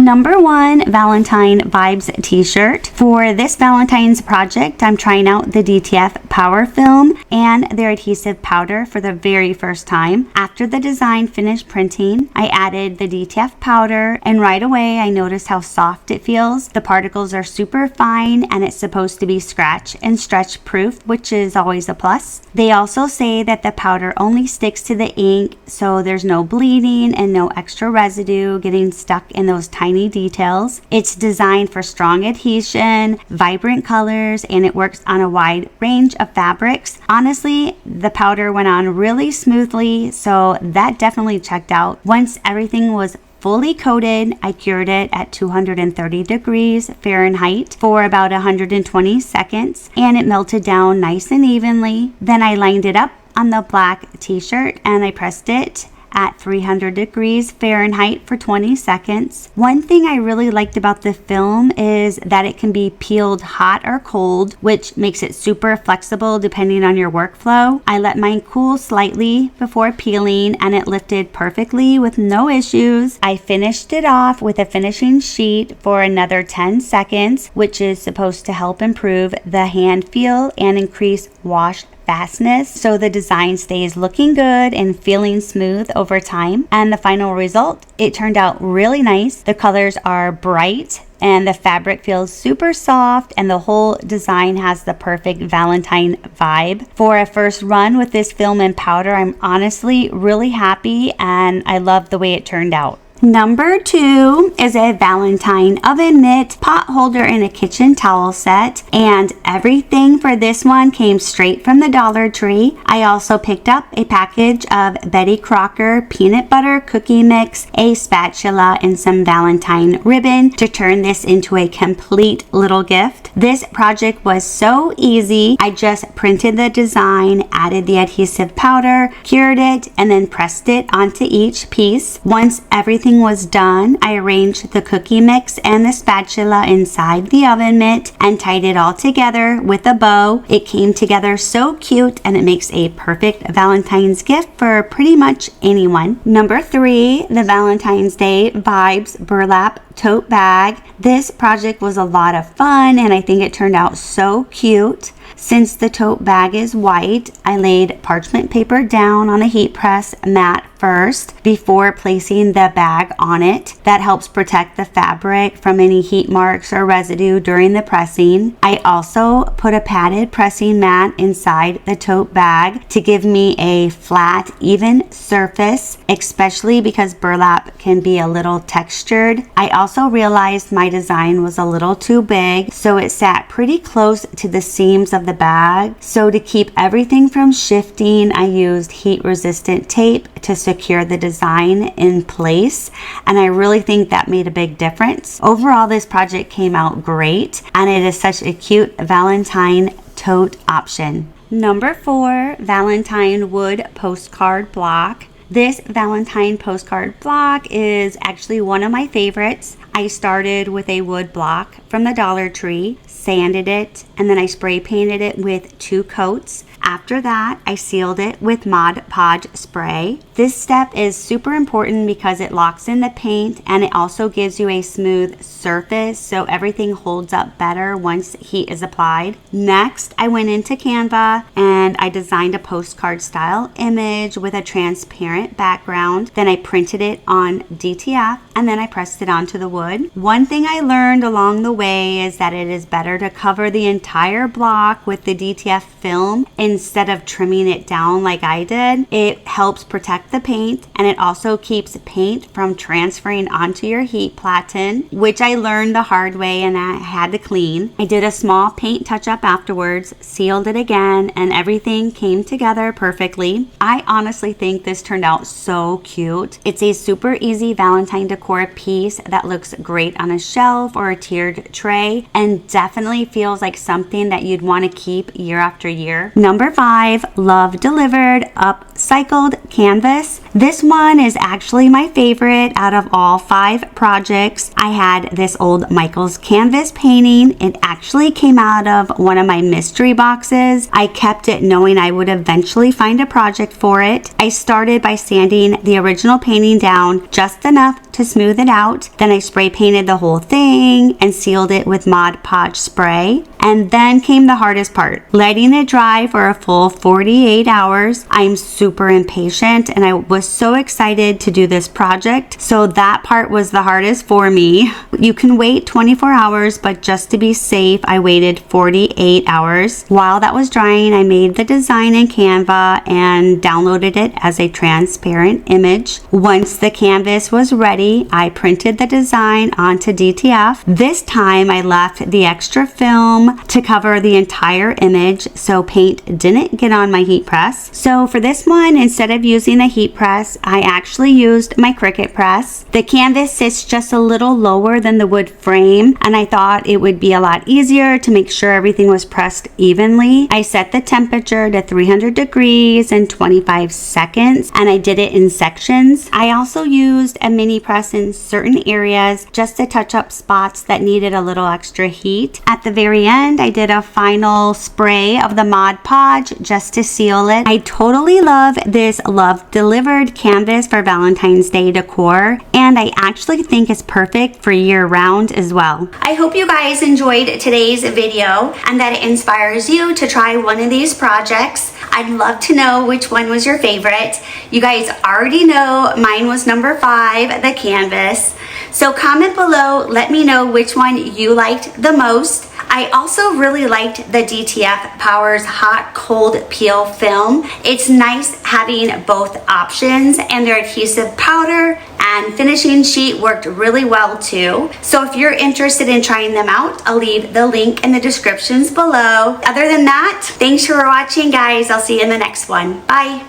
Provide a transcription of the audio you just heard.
Number 1, Valentine Vibes t-shirt. For this Valentine's project, I'm trying out the DTF Power Film and their adhesive powder for the very first time. After the design finished printing, I added the DTF powder, and right away I noticed how soft it feels. The particles are super fine, and it's supposed to be scratch and stretch proof, which is always a plus. They also say that the powder only sticks to the ink, so there's no bleeding and no extra residue getting stuck in those tiny details. It's designed for strong adhesion, vibrant colors, and it works on a wide range of fabrics. Honestly, the powder went on really smoothly, so that definitely checked out. Once everything was fully coated, I cured it at 230 degrees Fahrenheit for about 120 seconds, and it melted down nice and evenly. Then I lined it up on the black t-shirt and I pressed it at 300 degrees Fahrenheit for 20 seconds. One thing I really liked about the film is that it can be peeled hot or cold, which makes it super flexible depending on your workflow. I let mine cool slightly before peeling, and it lifted perfectly with no issues. I finished it off with a finishing sheet for another 10 seconds, which is supposed to help improve the hand feel and increase wash fastness, so the design stays looking good and feeling smooth over time. And the final result, it turned out really nice. The colors are bright and the fabric feels super soft, and the whole design has the perfect Valentine vibe. For a first run with this film and powder, I'm honestly really happy, and I love the way it turned out. Number 2 is a Valentine oven mitt, pot holder, and a kitchen towel set, and everything for this one came straight from the Dollar Tree. I also picked up a package of Betty Crocker peanut butter cookie mix, a spatula, and some Valentine ribbon to turn this into a complete little gift. This project was so easy. I just printed the design, added the adhesive powder, cured it, and then pressed it onto each piece. Once everything was done, I arranged the cookie mix and the spatula inside the oven mitt and tied it all together with a bow. It came together so cute, and it makes a perfect Valentine's gift for pretty much anyone. Number 3, the Valentine's Day Vibes Burlap tote bag. This project was a lot of fun, and I think it turned out so cute. Since the tote bag is white, I laid parchment paper down on a heat press mat first before placing the bag on it. That helps protect the fabric from any heat marks or residue during the pressing. I also put a padded pressing mat inside the tote bag to give me a flat, even surface, especially because burlap can be a little textured. I also realized my design was a little too big, so it sat pretty close to the seams of the bag. So to keep everything from shifting, I used heat-resistant tape to secure the design in place, and I really think that made a big difference. Overall, this project came out great, and it is such a cute Valentine tote option. Number 4, Valentine wood postcard block. This Valentine postcard block is actually one of my favorites. I started with a wood block from the Dollar Tree, sanded it, and then I spray painted it with 2 coats. After that, I sealed it with Mod Podge spray. This step is super important because it locks in the paint, and it also gives you a smooth surface, so everything holds up better once heat is applied. Next, I went into Canva and I designed a postcard style image with a transparent background. Then I printed it on DTF, and then I pressed it onto the wood. One thing I learned along the way is that it is better to cover the entire block with the DTF film instead of trimming it down like I did. It helps protect the paint, and it also keeps paint from transferring onto your heat platen, which I learned the hard way and I had to clean. I did a small paint touch-up afterwards, sealed it again, and everything came together perfectly. I honestly think this turned out so cute. It's a super easy Valentine decor piece that looks great on a shelf or a tiered tray, and definitely feels like something that you'd want to keep year after year. Number 5, Love Delivered upcycled canvas. This one is actually my favorite out of all 5 projects. I had this old Michaels canvas painting. It actually came out of one of my mystery boxes. I kept it knowing I would eventually find a project for it. I started by sanding the original painting down just enough to smooth it out. Then I spray painted the whole thing and sealed it with Mod Podge spray. And then came the hardest part, letting it dry for a full 48 hours. I'm super impatient and I was so excited to do this project. So that part was the hardest for me. You can wait 24 hours, but just to be safe, I waited 48 hours. While that was drying, I made the design in Canva and downloaded it as a transparent image. Once the canvas was ready, I printed the design onto DTF. This time I left the extra film to cover the entire image so paint didn't get on my heat press. So for this one, instead of using a heat press, I actually used my Cricut press. The canvas sits just a little lower than the wood frame, and I thought it would be a lot easier to make sure everything was pressed evenly. I set the temperature to 300 degrees in 25 seconds, and I did it in sections. I also used a mini press in certain areas just to touch up spots that needed a little extra heat. At the very end, I did a final spray of the Mod Podge just to seal it. I totally love this Love Delivered canvas for Valentine's Day decor, and I actually think it's perfect for year-round as well. I hope you guys enjoyed today's video and that it inspires you to try one of these projects. I'd love to know which one was your favorite. You guys already know mine was number 5, the canvas. So comment below, let me know which one you liked the most. I also really liked the DTF Powers Hot Cold Peel Film. It's nice having both options, and their adhesive powder and finishing sheet worked really well too. So if you're interested in trying them out, I'll leave the link in the descriptions below. Other than that, thanks for watching, guys. I'll see you in the next one. Bye.